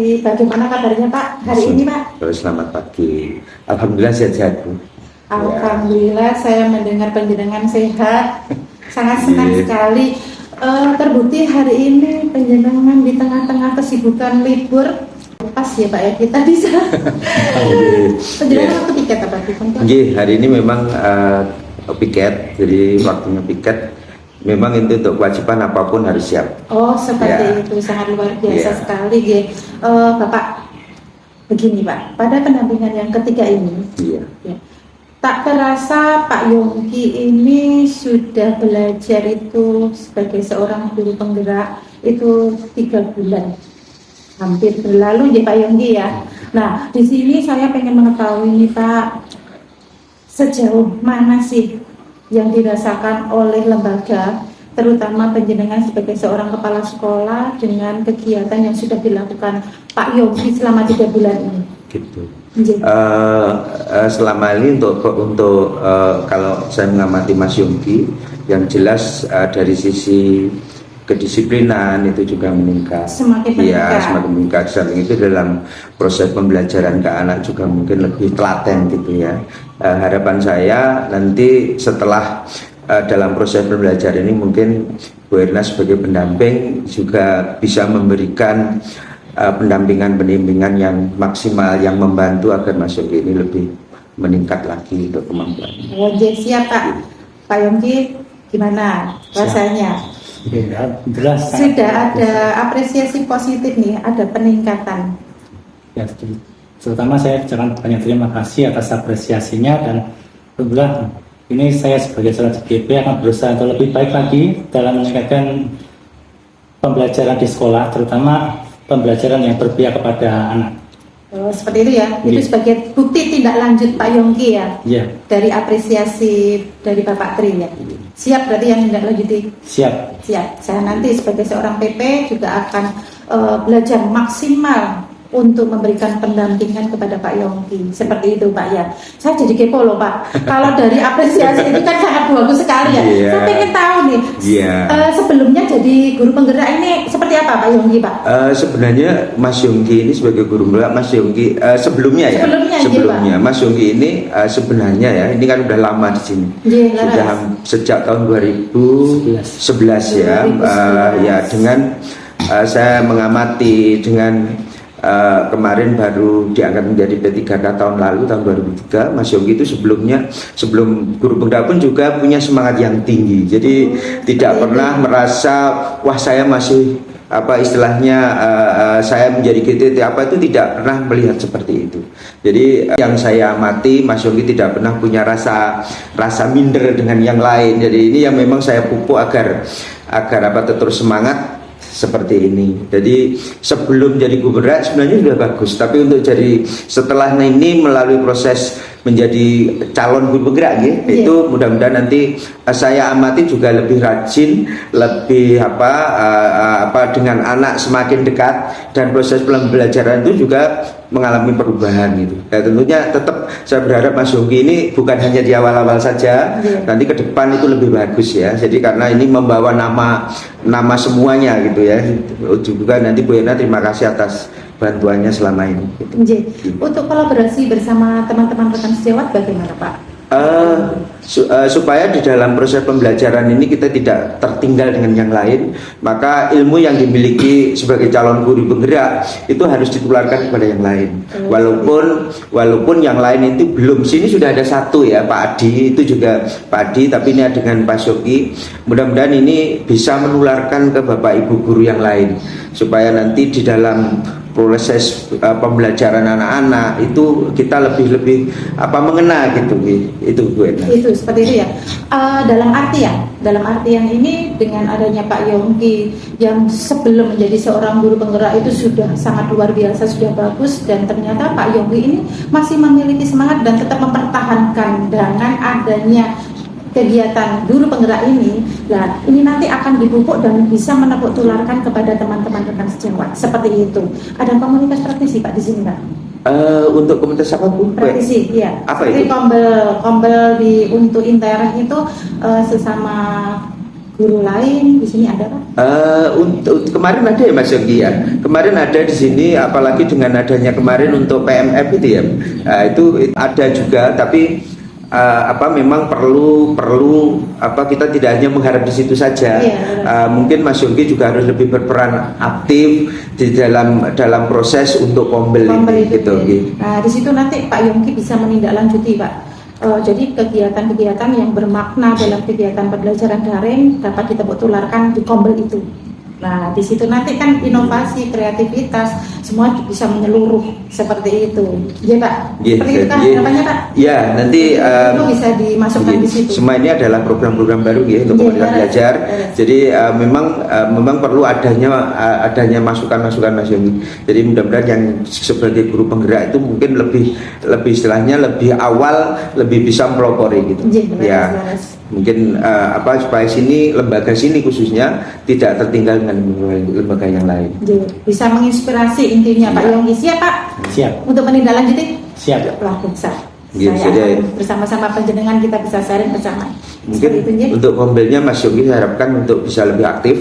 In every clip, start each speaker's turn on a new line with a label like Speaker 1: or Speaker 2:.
Speaker 1: Bakti. Bagaimana kabarnya Pak hari ini Pak?
Speaker 2: Selamat pagi. Alhamdulillah sehat-sehat Bu.
Speaker 1: Alhamdulillah saya mendengar panjenengan sehat. Sangat senang sekali. Terbukti hari ini panjenengan di tengah-tengah kesibukan libur pas ya Pak ya kita bisa. Panjenengan waktu piket apa Bu?
Speaker 2: Hari ini memang piket, jadi waktunya piket. Memang itu untuk kewajiban apapun harus siap.
Speaker 1: Oh seperti itu, sangat luar biasa sekali ya. Bapak, begini Pak, pada pendampingan yang ketiga ini, tak terasa Pak Yongki ini sudah belajar itu sebagai seorang guru penggerak itu 3 bulan, hampir berlalu ya Pak Yongki ya. Nah di sini saya pengen mengetahui nih Pak, sejauh mana sih yang dirasakan oleh lembaga, terutama panjenengan sebagai seorang kepala sekolah dengan kegiatan yang sudah dilakukan Pak Yongki selama 3 bulan ini.
Speaker 2: Gitu. Selama ini untuk kalau saya mengamati Mas Yongki, yang jelas dari sisi kedisiplinan itu juga meningkat.
Speaker 1: Semakin
Speaker 2: meningkat. Selain itu dalam proses pembelajaran ke anak juga mungkin lebih telaten gitu ya. Harapan saya nanti setelah dalam proses pembelajaran ini mungkin Bu Erna sebagai pendamping juga bisa memberikan pendampingan yang maksimal yang membantu agar Mas Yongki ini lebih meningkat lagi untuk kemampuan.
Speaker 1: Oke, siap Pak Yongki, gimana rasanya? Sudah ada apresiasi positif nih, ada peningkatan.
Speaker 3: Ya, terutama saya ucapkan banyak terima kasih atas apresiasinya, dan alhamdulillah ini saya sebagai seorang CGP akan berusaha untuk lebih baik lagi dalam meningkatkan pembelajaran di sekolah, terutama pembelajaran yang berpihak kepada anak.
Speaker 1: Oh, seperti itu ya. Itu sebagai bukti tindak lanjut Pak Yongki ya. Dari apresiasi dari Bapak Tri ya. Siap berarti yang tindak lanjuti? Siap. Saya nanti sebagai seorang PP juga akan belajar maksimal untuk memberikan pendampingan kepada Pak Yongki. Seperti itu Pak ya. Saya jadi kepo loh Pak. Kalau dari apresiasi itu kan sangat bagus sekali ya. Saya pengen tahu nih. Sebelumnya jadi guru penggerak ini seperti apa Pak Yongki Pak?
Speaker 2: Sebenarnya Mas Yongki ini sebagai guru penggerak, Mas Yongki sebelumnya Mas Yongki ini sebenarnya ya, ini kan udah lama di sini. Sudah sejak tahun 2011 ya. Ya dengan saya mengamati dengan kemarin baru diangkat menjadi P3K tahun lalu, tahun 2003. Mas Yongki itu sebelum guru penggerak pun juga punya semangat yang tinggi. Jadi tidak pernah merasa wah saya masih saya menjadi GTT itu tidak pernah melihat seperti itu. Jadi yang saya amati Mas Yongki tidak pernah punya rasa minder dengan yang lain. Jadi ini yang memang saya pupuk agar terus semangat seperti ini. Jadi sebelum jadi gubernur sebenarnya sudah bagus, tapi untuk jadi setelah ini melalui proses menjadi calon guru penggerak itu mudah-mudahan nanti saya amati juga lebih rajin, lebih dengan anak semakin dekat, dan proses pembelajaran itu juga mengalami perubahan gitu. Ya, tentunya tetap saya berharap Mas Yongki ini bukan hanya di awal-awal saja, nanti ke depan itu lebih bagus ya. Jadi karena ini membawa nama semuanya gitu ya. Juga nanti Bu Erna terima kasih atas bantuannya selama ini. Gitu.
Speaker 1: Untuk kolaborasi bersama teman-teman rekan sejawat bagaimana Pak?
Speaker 2: Supaya di dalam proses pembelajaran ini kita tidak tertinggal dengan yang lain, maka ilmu yang dimiliki sebagai calon guru penggerak itu harus ditularkan kepada yang lain. Walaupun yang lain itu belum, sini sudah ada satu ya Pak Adi, itu juga Pak Adi, tapi ini dengan Pak Yongki. Mudah-mudahan ini bisa menularkan ke Bapak Ibu guru yang lain, supaya nanti di dalam proses pembelajaran anak-anak itu kita lebih mengena gitu. Itu Bu Erna.
Speaker 1: Itu seperti itu ya. Dalam artian ini dengan adanya Pak Yongki yang sebelum menjadi seorang guru penggerak itu sudah sangat luar biasa, sudah bagus, dan ternyata Pak Yongki ini masih memiliki semangat dan tetap mempertahankan dengan adanya kegiatan guru penggerak ini. Nah, ini nanti akan dipupuk dan bisa menepuk tularkan kepada teman-teman rekan sejawat. Seperti itu. Ada komunitas praktisi Pak di sini Pak?
Speaker 2: Untuk komunitas apa Bu?
Speaker 1: Praktisi, iya.
Speaker 2: Apa
Speaker 1: seperti
Speaker 2: itu?
Speaker 1: Kombel untuk intern itu sesama guru lain di sini ada Pak?
Speaker 2: Untuk kemarin ada ya Mas Yogi ya. Kemarin ada di sini, apalagi dengan adanya kemarin untuk PMF itu ya. Itu ada juga, tapi memang perlu kita tidak hanya mengharap di situ saja. Mungkin Mas Yogi juga harus lebih berperan aktif di dalam proses untuk Kombel ini gitu.
Speaker 1: Nah, di situ nanti Pak Yongki bisa menindaklanjuti Pak. Jadi kegiatan-kegiatan yang bermakna dalam kegiatan pembelajaran daring dapat kita tularkan di Kombel itu. Nah, di situ nanti kan inovasi, kreativitas, semua bisa menyeluruh seperti itu. Iya Pak, seperti itu kan harapannya Pak?
Speaker 2: Iya, nanti
Speaker 1: itu bisa dimasukkan di situ.
Speaker 2: Semua ini adalah program-program baru ya untuk komunitas belajar. Jadi memang perlu adanya masukan-masukan Mas Yogi. Jadi mudah-mudahan yang sebagai guru penggerak itu mungkin lebih istilahnya lebih awal, lebih bisa melopori gitu. Ya. Mungkin supaya lembaga sini khususnya tidak tertinggal dengan lembaga yang lain.
Speaker 1: Bisa menginspirasi intinya Pak Yongki. Siap Pak?
Speaker 3: Siap.
Speaker 1: Untuk menindaklanjuti?
Speaker 3: Siap.
Speaker 1: Wah, bisa.
Speaker 2: Saya
Speaker 1: bersama-sama penjenengan kita bisa sharing bersama.
Speaker 2: Mungkin untuk Kombelnya Mas Yogi saya harapkan untuk bisa lebih aktif.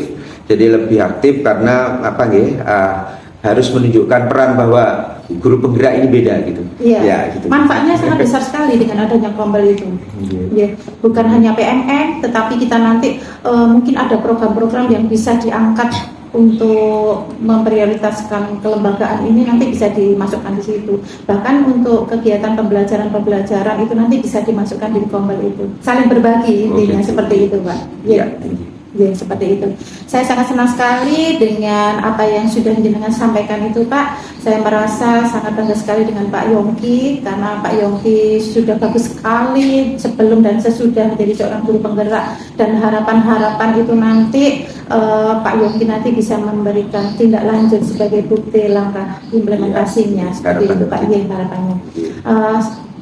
Speaker 2: Jadi lebih aktif karena harus menunjukkan peran bahwa guru penggerak ini beda gitu.
Speaker 1: Iya. Gitu. Manfaatnya sangat besar sekali dengan adanya Kombel itu. Bukan hanya PMM, tetapi kita nanti mungkin ada program-program yang bisa diangkat untuk memprioritaskan kelembagaan ini, nanti bisa dimasukkan di situ. Bahkan untuk kegiatan pembelajaran itu nanti bisa dimasukkan di Kombel itu. Saling berbagi intinya seperti itu, Pak. Iya. Ya, seperti itu. Saya sangat senang sekali dengan apa yang sudah jenengan sampaikan itu, Pak. Saya merasa sangat bangga sekali dengan Pak Yongki, karena Pak Yongki sudah bagus sekali sebelum dan sesudah menjadi seorang guru penggerak, dan harapan-harapan itu nanti Pak Yongki nanti bisa memberikan tindak lanjut sebagai bukti langkah implementasinya. Seperti itu, Pak. Ya, harapannya.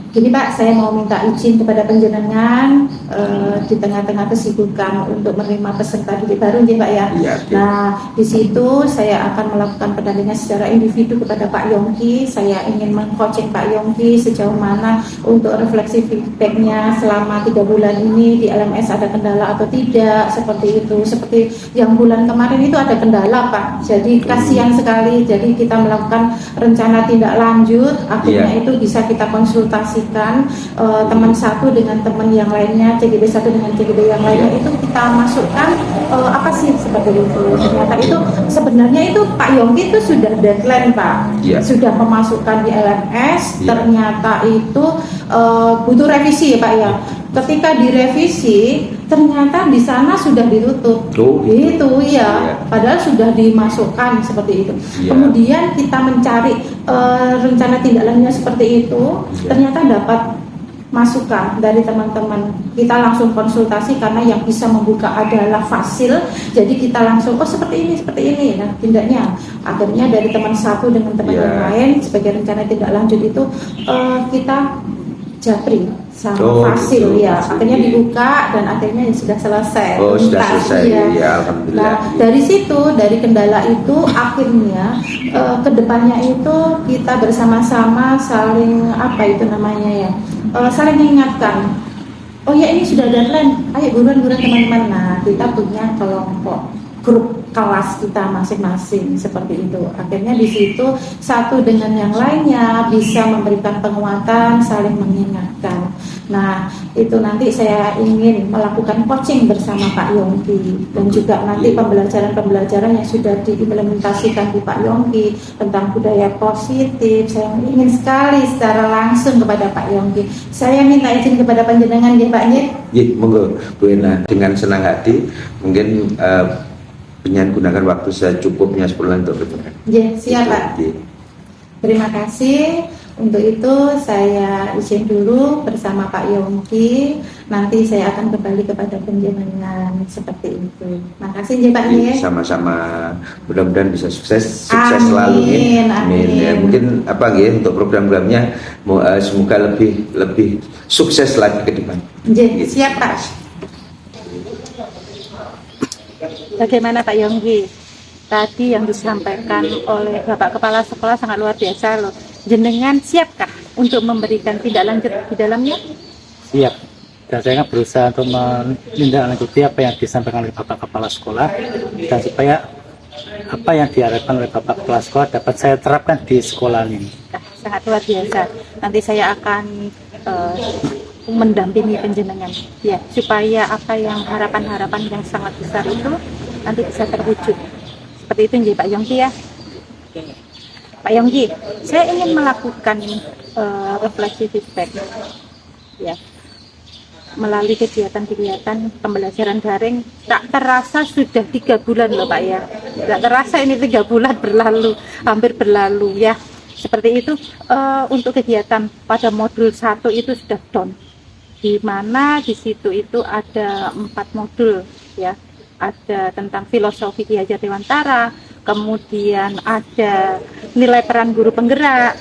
Speaker 1: Gini Pak, saya mau minta izin kepada panjenengan di tengah-tengah kesibukan untuk menerima peserta didik baru ya Pak ya. Nah, di situ saya akan melakukan pendampingan secara individu kepada Pak Yongki. Saya ingin meng-coaching Pak Yongki sejauh mana untuk refleksi feedbacknya selama 3 bulan ini di LMS ada kendala atau tidak, seperti itu. Seperti yang bulan kemarin itu ada kendala Pak, jadi kasihan sekali. Jadi kita melakukan rencana tindak lanjut, akhirnya itu bisa kita konsultasi teman satu dengan teman yang lainnya, CGB satu dengan CGB yang lainnya, itu kita masukkan apa sih seperti itu. Ternyata itu sebenarnya itu Pak Yongki itu sudah deadline Pak, sudah memasukkan di LMS, ternyata itu butuh revisi ya Pak ya. Ketika direvisi ternyata di sana sudah ditutup. Itu ya, padahal sudah dimasukkan seperti itu. Kemudian kita mencari rencana tindak lanjutnya seperti itu, ternyata dapat masukan dari teman-teman. Kita langsung konsultasi karena yang bisa membuka adalah Fasil. Jadi kita langsung seperti ini. Nah, tindaknya akhirnya dari teman satu dengan teman yang lain sebagai rencana tindak lanjut itu kita japri sama Fasil akhirnya dibuka dan akhirnya sudah selesai.
Speaker 2: Sudah selesai. Alhamdulillah.
Speaker 1: Nah, dari situ, dari kendala itu akhirnya kedepannya itu kita bersama-sama saling saling mengingatkan. Oh ya, ini sudah deadline. Ayo buruan teman-teman. Nah, kita punya kelompok grup kelas kita masing-masing seperti itu. Akhirnya di situ satu dengan yang lainnya bisa memberikan penguatan, saling mengingatkan. Nah, itu nanti saya ingin melakukan coaching bersama Pak Yongki, dan juga nanti pembelajaran yang sudah diimplementasikan di Pak Yongki tentang budaya positif. Saya ingin sekali secara langsung kepada Pak Yongki. Saya minta izin kepada panjenengan ya Pak Nyit.
Speaker 2: Monggo Bu Ena, dengan senang hati. Mungkin pengen gunakan waktu secukupnya 10 menit untuk berbicara.
Speaker 1: Siap Pak. Terima kasih. Untuk itu saya izin dulu bersama Pak Yongki. Nanti saya akan kembali kepada panjenengan seperti itu. Makasih ya Pak ya.
Speaker 2: Sama-sama. Mudah-mudahan bisa sukses
Speaker 1: amin,
Speaker 2: selalu.
Speaker 1: Amin.
Speaker 2: Ya, mungkin untuk program-programnya semoga lebih sukses lagi ke depan.
Speaker 1: Siap Pak. Bagaimana Pak Yongki? Tadi yang disampaikan oleh Bapak Kepala Sekolah sangat luar biasa loh. Jenengan siapkah untuk memberikan tindak lanjut di dalamnya?
Speaker 3: Siap. dan saya kan berusaha untuk menindaklanjuti apa yang disampaikan oleh Bapak Kepala Sekolah, dan supaya apa yang diharapkan oleh Bapak Kepala Sekolah dapat saya terapkan di sekolah ini.
Speaker 1: Sangat luar biasa. Nanti saya akan mendampingi penjenengan ya, supaya apa yang harapan-harapan yang sangat besar itu nanti bisa terwujud. Seperti itu nggih Pak Yongki ya. Oke. Pak Yongki, saya ingin melakukan refleksi feedback ya, melalui kegiatan-kegiatan pembelajaran daring. Tak terasa sudah 3 bulan loh Pak ya, tak terasa ini 3 bulan berlalu, hampir berlalu ya. Seperti itu. Untuk kegiatan pada modul 1 itu sudah down, di mana di situ itu ada 4 modul ya, ada tentang filosofi Ki Hajar Dewantara, kemudian ada nilai peran guru penggerak,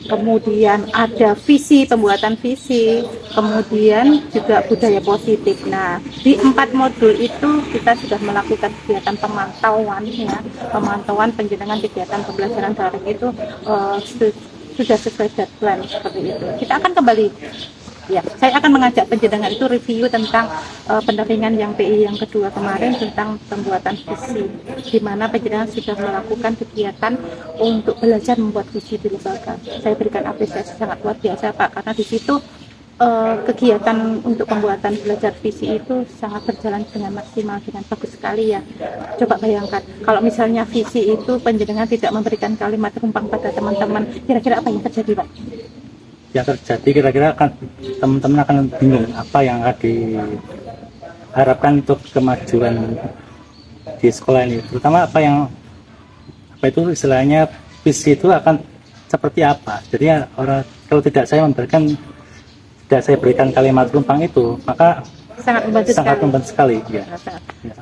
Speaker 1: kemudian ada visi, pembuatan visi, kemudian juga budaya positif. Nah, di 4 modul itu kita sudah melakukan kegiatan pemantauan ya, pemantauan penjenengan kegiatan pembelajaran daring itu sudah sesuai deadline seperti itu. Kita akan kembali ya, saya akan mengajak penjenengan itu review tentang pendampingan yang PI yang kedua kemarin tentang pembuatan visi, di mana penjenengan sudah melakukan kegiatan untuk belajar membuat visi di lembaga. Saya berikan apresiasi sangat luar biasa Pak, karena di situ kegiatan untuk pembuatan belajar visi itu sangat berjalan dengan maksimal, dengan bagus sekali ya. Coba bayangkan kalau misalnya visi itu penjenengan tidak memberikan kalimat rumpang pada teman-teman, kira-kira apa yang terjadi Pak?
Speaker 3: Yang terjadi kira-kira akan teman-teman akan bingung apa yang akan diharapkan untuk kemajuan di sekolah ini, terutama apa itu istilahnya visi itu akan seperti apa. Jadi orang kalau tidak saya berikan kalimat rumpang itu, maka sangat membantu sekali ya.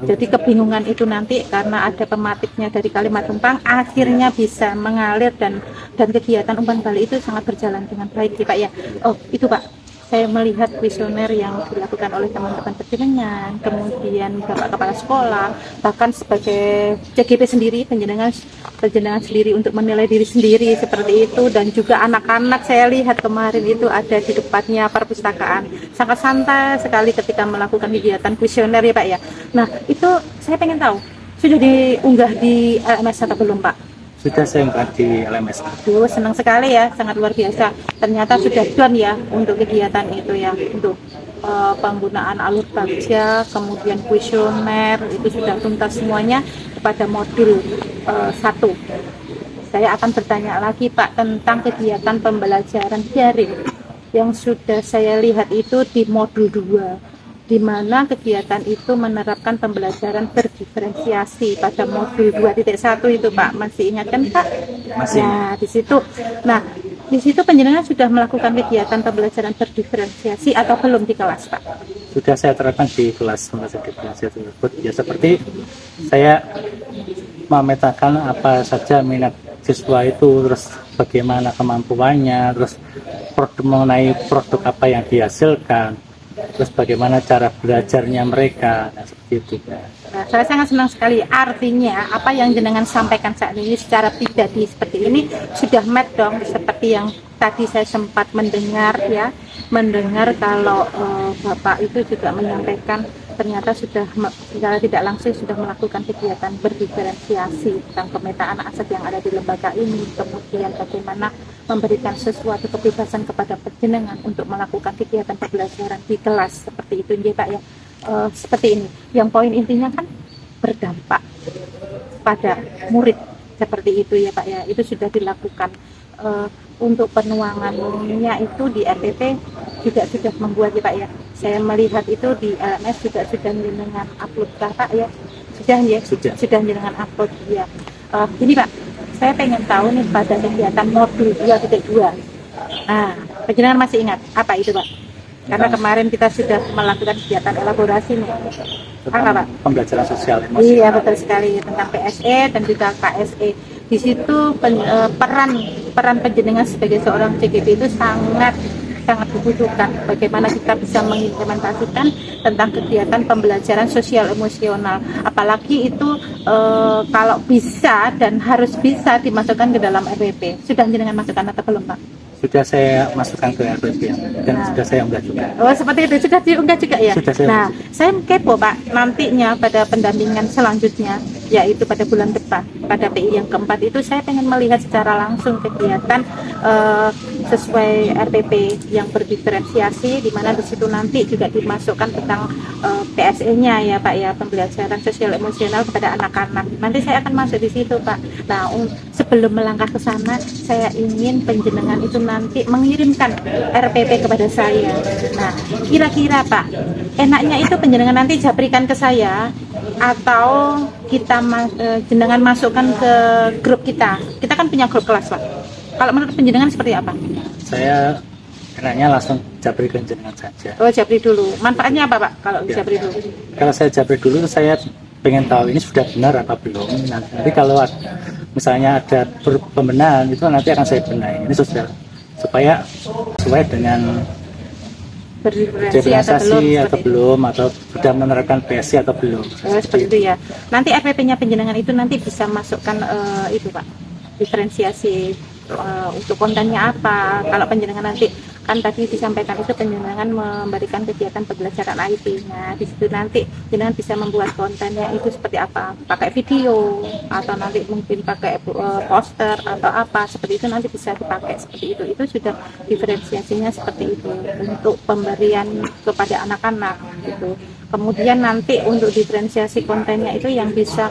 Speaker 1: Jadi kebingungan itu nanti karena ada pematiknya dari kalimat rumpang, akhirnya bisa mengalir dan kegiatan umpan balik itu sangat berjalan dengan baik ya Pak ya. Oh itu Pak, saya melihat kuesioner yang dilakukan oleh teman-teman penjenengan, kemudian Bapak Kepala Sekolah, bahkan sebagai CGP sendiri, penjenengan sendiri untuk menilai diri sendiri seperti itu, dan juga anak-anak saya lihat kemarin itu ada di depannya perpustakaan, sangat santai sekali ketika melakukan kegiatan kuesioner ya Pak ya. Nah itu saya pengen tahu, sudah diunggah di LMS atau belum Pak?
Speaker 3: Sudah saya unggah di LMS.
Speaker 1: Aduh, senang sekali ya, sangat luar biasa. Ternyata sudah done ya untuk kegiatan itu ya, untuk penggunaan alur baja, kemudian kuesioner itu sudah tuntas semuanya pada modul 1. Saya akan bertanya lagi Pak tentang kegiatan pembelajaran daring yang sudah saya lihat itu di modul 2. Di mana kegiatan itu menerapkan pembelajaran berdiferensiasi pada modul 2.1 itu Pak, masih ingat kan Pak?
Speaker 3: Masih.
Speaker 1: Nah di situ, penjenengan sudah melakukan kegiatan pembelajaran berdiferensiasi atau belum di kelas Pak?
Speaker 3: Sudah saya terapkan di kelas pembelajaran diferensiasi tersebut ya, seperti saya memetakan apa saja minat siswa itu, terus bagaimana kemampuannya, terus mengenai produk apa yang dihasilkan, terus bagaimana cara belajarnya mereka, nah seperti itu.
Speaker 1: Nah, saya sangat senang sekali, artinya apa yang jenengan sampaikan saat ini secara pribadi seperti ini sudah match dong, seperti yang tadi saya sempat mendengar kalau Bapak itu juga menyampaikan ternyata sudah secara tidak langsung sudah melakukan kegiatan berdiferensiasi tentang pemetaan aset yang ada di lembaga ini, kemudian bagaimana memberikan sesuatu kebebasan kepada penjenengan untuk melakukan kegiatan pembelajaran di kelas seperti itu ya Pak ya. Seperti ini, yang poin intinya kan berdampak pada murid seperti itu ya Pak ya, itu sudah dilakukan. Untuk penuangannya itu di RPP juga sudah membuat ya Pak ya. Saya melihat itu di LMS juga sudah dengan upload Pak ya. Sudah ya? Sudah dengan upload ya. Ini Pak, saya pengen tahu nih pada kegiatan modul 2.2. Nah, penjenengan masih ingat apa itu Pak? Karena kemarin kita sudah melakukan kegiatan elaborasi nih. Apa Pak?
Speaker 3: Pembelajaran sosial emosional.
Speaker 1: Iya betul sekali, tentang PSE dan juga KSE. Di situ peran penjenengan sebagai seorang CGP itu sangat dibutuhkan. Bagaimana kita bisa mengimplementasikan tentang kegiatan pembelajaran sosial emosional, apalagi itu kalau bisa dan harus bisa dimasukkan ke dalam RPP. Sudah jenengan masukkan atau belum Pak?
Speaker 3: Sudah saya masukkan ke RPP dan sudah saya unggah juga.
Speaker 1: Oh seperti itu, sudah diunggah juga ya?
Speaker 3: Sudah saya
Speaker 1: Nah, saya kepo Pak, nantinya pada pendampingan selanjutnya, yaitu pada bulan depan, pada PI yang keempat itu saya pengen melihat secara langsung kegiatan sesuai RPP yang berdiferensiasi, di mana di situ nanti juga dimasukkan tentang PSE-nya ya Pak ya, pembelajaran sosial emosional kepada anak-anak. Nanti saya akan masuk di situ Pak. Nah, sebelum melangkah ke sana, saya ingin penjenengan itu nanti mengirimkan RPP kepada saya. Nah, kira-kira Pak, enaknya itu penjenengan nanti japrikan ke saya atau kita jenengan masukkan ke grup kita. Kita kan punya grup kelas Pak. Kalau menurut penjenengan seperti apa?
Speaker 3: Saya enaknya langsung japri ke jenengan saja.
Speaker 1: Oh, japri dulu. Manfaatnya apa Pak kalau
Speaker 3: Ya.
Speaker 1: japri dulu?
Speaker 3: Kalau saya japri dulu, saya pengen tahu ini sudah benar apa belum. Nanti kalau misalnya ada pembenahan itu nanti akan saya benahi. Ini sudah supaya sesuai dengan
Speaker 1: Berdiferensiasi
Speaker 3: atau belum, atau sudah menerapkan PSI atau belum.
Speaker 1: Oh, seperti itu ya. Nanti RPP-nya penjenengan itu nanti bisa masukkan itu Pak, diferensiasi untuk kontennya apa. Kalau penjenengan nanti kan tadi disampaikan itu penjenengan memberikan kegiatan pembelajaran IT. Nah, di situ nanti jenengan bisa membuat kontennya itu seperti apa, pakai video atau nanti mungkin pakai poster atau apa seperti itu, nanti bisa dipakai seperti itu. Itu sudah diferensiasinya seperti itu untuk pemberian kepada anak-anak gitu. Kemudian nanti untuk diferensiasi kontennya itu yang bisa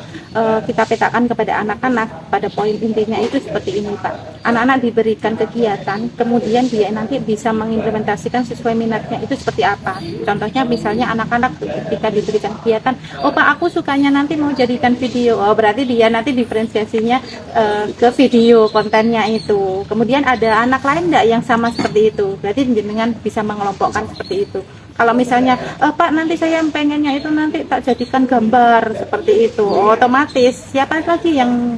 Speaker 1: kita petakan kepada anak-anak, pada poin intinya itu seperti ini Pak. Anak-anak diberikan kegiatan, kemudian dia nanti bisa mengimplementasikan sesuai minatnya itu seperti apa. Contohnya misalnya anak-anak ketika diberikan kegiatan, oh Pak aku sukanya nanti mau jadikan video, oh berarti dia nanti diferensiasinya ke video kontennya itu. Kemudian ada anak lain enggak yang sama seperti itu, berarti jenengan bisa mengelompokkan seperti itu. Kalau misalnya, Pak nanti saya pengennya itu nanti tak jadikan gambar seperti itu, otomatis siapa lagi yang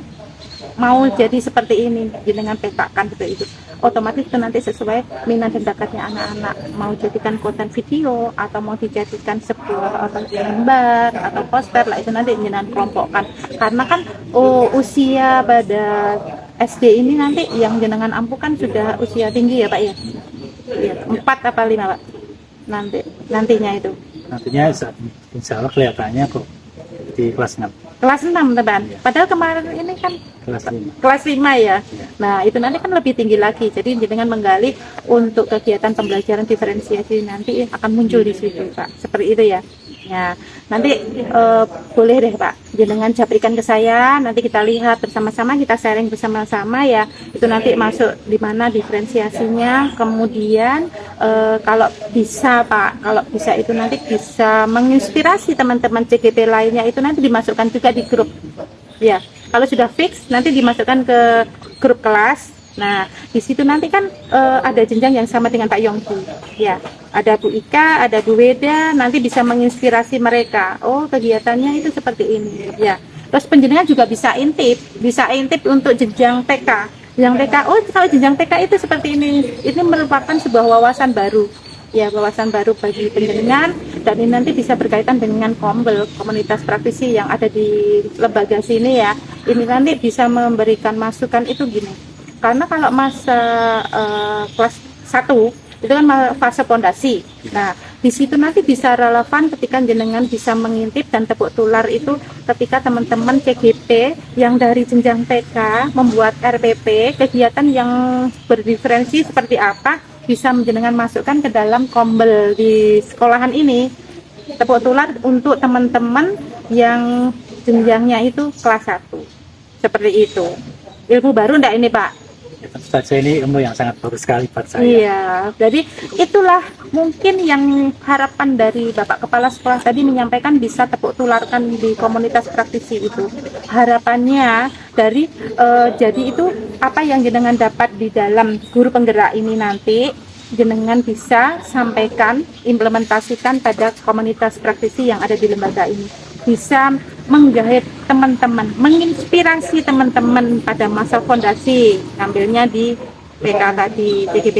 Speaker 1: mau jadi seperti ini, dengan petakan seperti itu. Otomatis itu nanti sesuai minat dan bakatnya anak-anak, mau jadikan konten video atau mau dijadikan sebuah gambar atau poster lah, itu nanti jenengan kelompokkan. Karena kan usia pada SD ini nanti yang jenengan ampukan sudah usia tinggi ya Pak ya? Iya, 4 apa 5 Pak? Nantinya itu.
Speaker 3: Nantinya insya Allah kelihatannya kok di kelas 6.
Speaker 1: Kelas 6 teman. Padahal kemarin ini kan
Speaker 3: Kelas
Speaker 1: 5
Speaker 3: 5.
Speaker 1: ya. Nah, itu nanti kan lebih tinggi lagi. Jadi dengan menggali untuk kegiatan pembelajaran diferensiasi nanti akan muncul di situ, Pak. Seperti itu ya. Ya, nanti boleh deh Pak, jenengan japrikan ke saya, nanti kita lihat bersama-sama, kita sharing bersama-sama ya. Itu nanti masuk di mana diferensiasinya. Kemudian kalau bisa Pak, kalau bisa itu nanti bisa menginspirasi teman-teman CGP lainnya, itu nanti dimasukkan juga di grup. Ya, kalau sudah fix nanti dimasukkan ke grup kelas. Nah, di situ nanti kan ada jenjang yang sama dengan Pak Yongki. Ya, ada Bu Ika, ada Bu Weda, nanti bisa menginspirasi mereka. Oh, kegiatannya itu seperti ini. Ya. Terus penjenengan juga bisa intip untuk jenjang TK. Jenjang TK, oh kalau jenjang TK itu seperti ini. Ini merupakan sebuah wawasan baru. Ya, wawasan baru bagi penjenengan, dan ini nanti bisa berkaitan dengan KOMBEL, komunitas praktisi yang ada di lembaga sini ya. Ini nanti bisa memberikan masukan itu gini. Karena kalau masa kelas 1 itu kan fase fondasi. Nah, di situ nanti bisa relevan ketika jenengan bisa mengintip dan tepuk tular itu ketika teman-teman CGP yang dari jenjang TK membuat RPP, kegiatan yang berdiferensi seperti apa, bisa jenengan masukkan ke dalam KOMBEL di sekolahan ini. Tepuk tular untuk teman-teman yang jenjangnya itu kelas 1. Seperti itu. Ilmu baru enggak ini Pak?
Speaker 3: Tentu saja ini ilmu yang sangat bagus sekali buat saya.
Speaker 1: Iya, jadi itulah mungkin yang harapan dari Bapak Kepala Sekolah tadi menyampaikan bisa tepuk tularkan di komunitas praktisi itu. Harapannya dari jadi itu apa yang jenengan dapat di dalam guru penggerak ini nanti jenengan bisa sampaikan, implementasikan pada komunitas praktisi yang ada di lembaga ini. Bisa menggait teman-teman, menginspirasi teman-teman pada masa fondasi, ngambilnya di PK tadi, CGP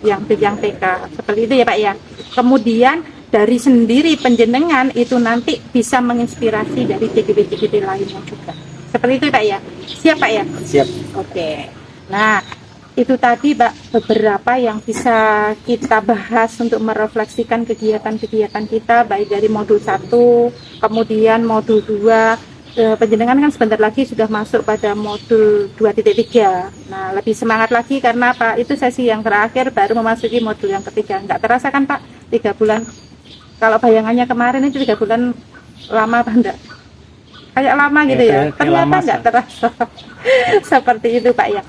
Speaker 1: yang TK, seperti itu ya Pak ya. Kemudian dari sendiri penjenengan itu nanti bisa menginspirasi dari CGP lainnya juga. Seperti itu Pak ya. Siap Pak ya?
Speaker 3: Siap.
Speaker 1: Oke. Nah, itu tadi Pak beberapa yang bisa kita bahas untuk merefleksikan kegiatan-kegiatan kita baik dari modul 1 kemudian modul 2. Penjenengan kan sebentar lagi sudah masuk pada modul 2.3. Nah, lebih semangat lagi karena Pak itu sesi yang terakhir baru memasuki modul yang ketiga. Nggak terasa kan Pak 3 bulan? Kalau bayangannya kemarin itu 3 bulan lama apa enggak? Kayak lama gitu ya. Ternyata nggak terasa. Seperti itu Pak ya.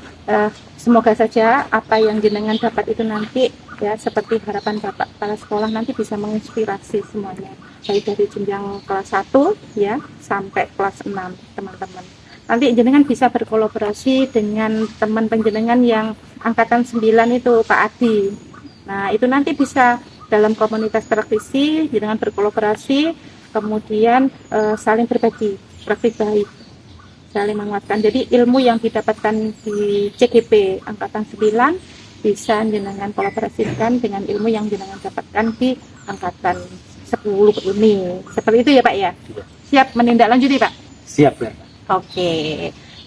Speaker 1: Semoga saja apa yang jenengan dapat itu nanti ya seperti harapan Bapak para sekolah nanti bisa menginspirasi semuanya baik dari jenjang kelas 1 ya sampai kelas 6 teman-teman. Nanti jenengan bisa berkolaborasi dengan teman penjenengan yang angkatan 9 itu Pak Adi. Nah, itu nanti bisa dalam komunitas praktisi jenengan berkolaborasi kemudian saling berbagi praktik baik. Saling menguatkan. Jadi ilmu yang didapatkan di CGP angkatan 9 bisa jenengan kolaborasikan dengan ilmu yang jenengan dapatkan di angkatan 10 ini. Seperti itu ya Pak ya? Siap menindaklanjuti Pak?
Speaker 3: Siap ya.
Speaker 1: Oke.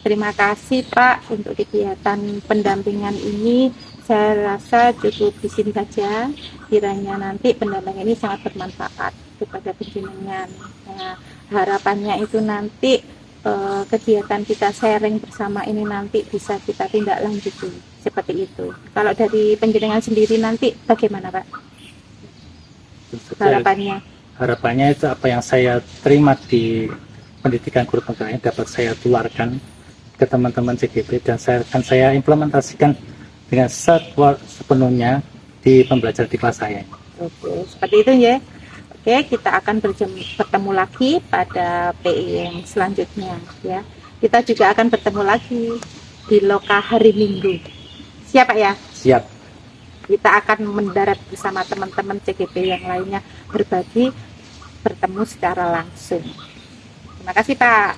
Speaker 1: Terima kasih Pak untuk kegiatan pendampingan ini. Saya rasa cukup di sini saja. Kiranya nanti pendampingan ini sangat bermanfaat kepada penjenengan. Nah, harapannya itu nanti kegiatan kita sharing bersama ini nanti bisa kita tindak lanjuti seperti itu. Kalau dari penjenengan sendiri nanti bagaimana Pak harapannya?
Speaker 3: Harapannya itu apa yang saya terima di pendidikan guru penggerak dapat saya tularkan ke teman-teman CGP dan saya implementasikan dengan sepenuhnya di pembelajaran di kelas saya.
Speaker 1: Oke, seperti itu ya. Oke, kita akan bertemu lagi pada PI yang selanjutnya ya. Kita juga akan bertemu lagi di Loka hari Minggu. Siap Pak ya?
Speaker 3: Siap.
Speaker 1: Kita akan mendarat bersama teman-teman CGP yang lainnya berbagi, bertemu secara langsung. Terima kasih Pak.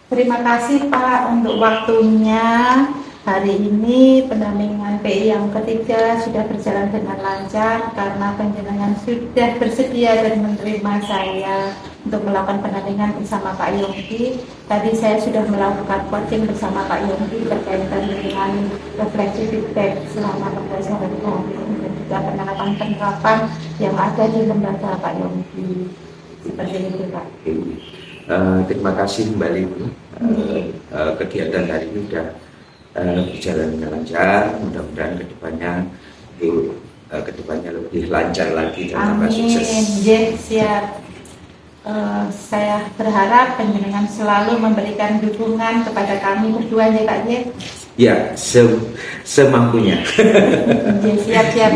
Speaker 1: Terima kasih Pak untuk waktunya. Hari ini pendampingan PI yang ketiga sudah berjalan dengan lancar karena penjenengan sudah bersedia dan menerima saya untuk melakukan pendampingan bersama Pak Yongki. Tadi saya sudah melakukan coaching bersama Pak Yongki berkaitan dengan refleksi feedback selama pembelajaran kami dan juga penerapan yang ada di lembaga Pak Yongki. Seperti itu Pak.
Speaker 2: Terima kasih kembali Bu. Kegiatan hari ini sudah berjalan dengan lancar, mudah-mudahan kedepannya lebih lancar lagi dan tambah sukses.
Speaker 1: Amin. Siap. Saya berharap penjenengan selalu memberikan dukungan kepada kami berdua ya Pak J.
Speaker 2: Ya, semampunya.
Speaker 1: Siap.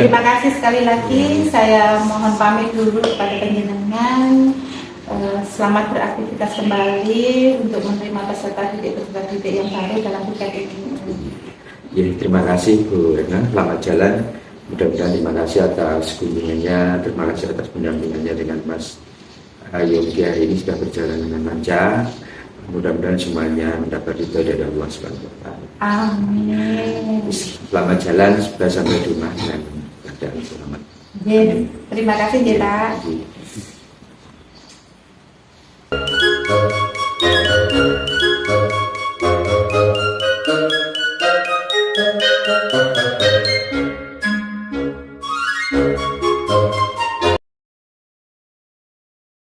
Speaker 1: Terima kasih sekali lagi. Saya mohon pamit dulu kepada penjenengan. Selamat beraktivitas kembali untuk menerima peserta didik yang baru dalam kegiatan ini.
Speaker 2: Ya, terima kasih Bu Rena, selamat jalan. Mudah-mudahan terima kasih atas kunjungannya, terima kasih atas pendampingannya dengan Mas Yongki hari ini sudah berjalan dengan lancar. Mudah-mudahan semuanya mendapat ridho dari Allah SWT.
Speaker 1: Amin.
Speaker 2: Selamat jalan, sudah sampai di rumah dengan keadaan selamat.
Speaker 1: Terima kasih Pak.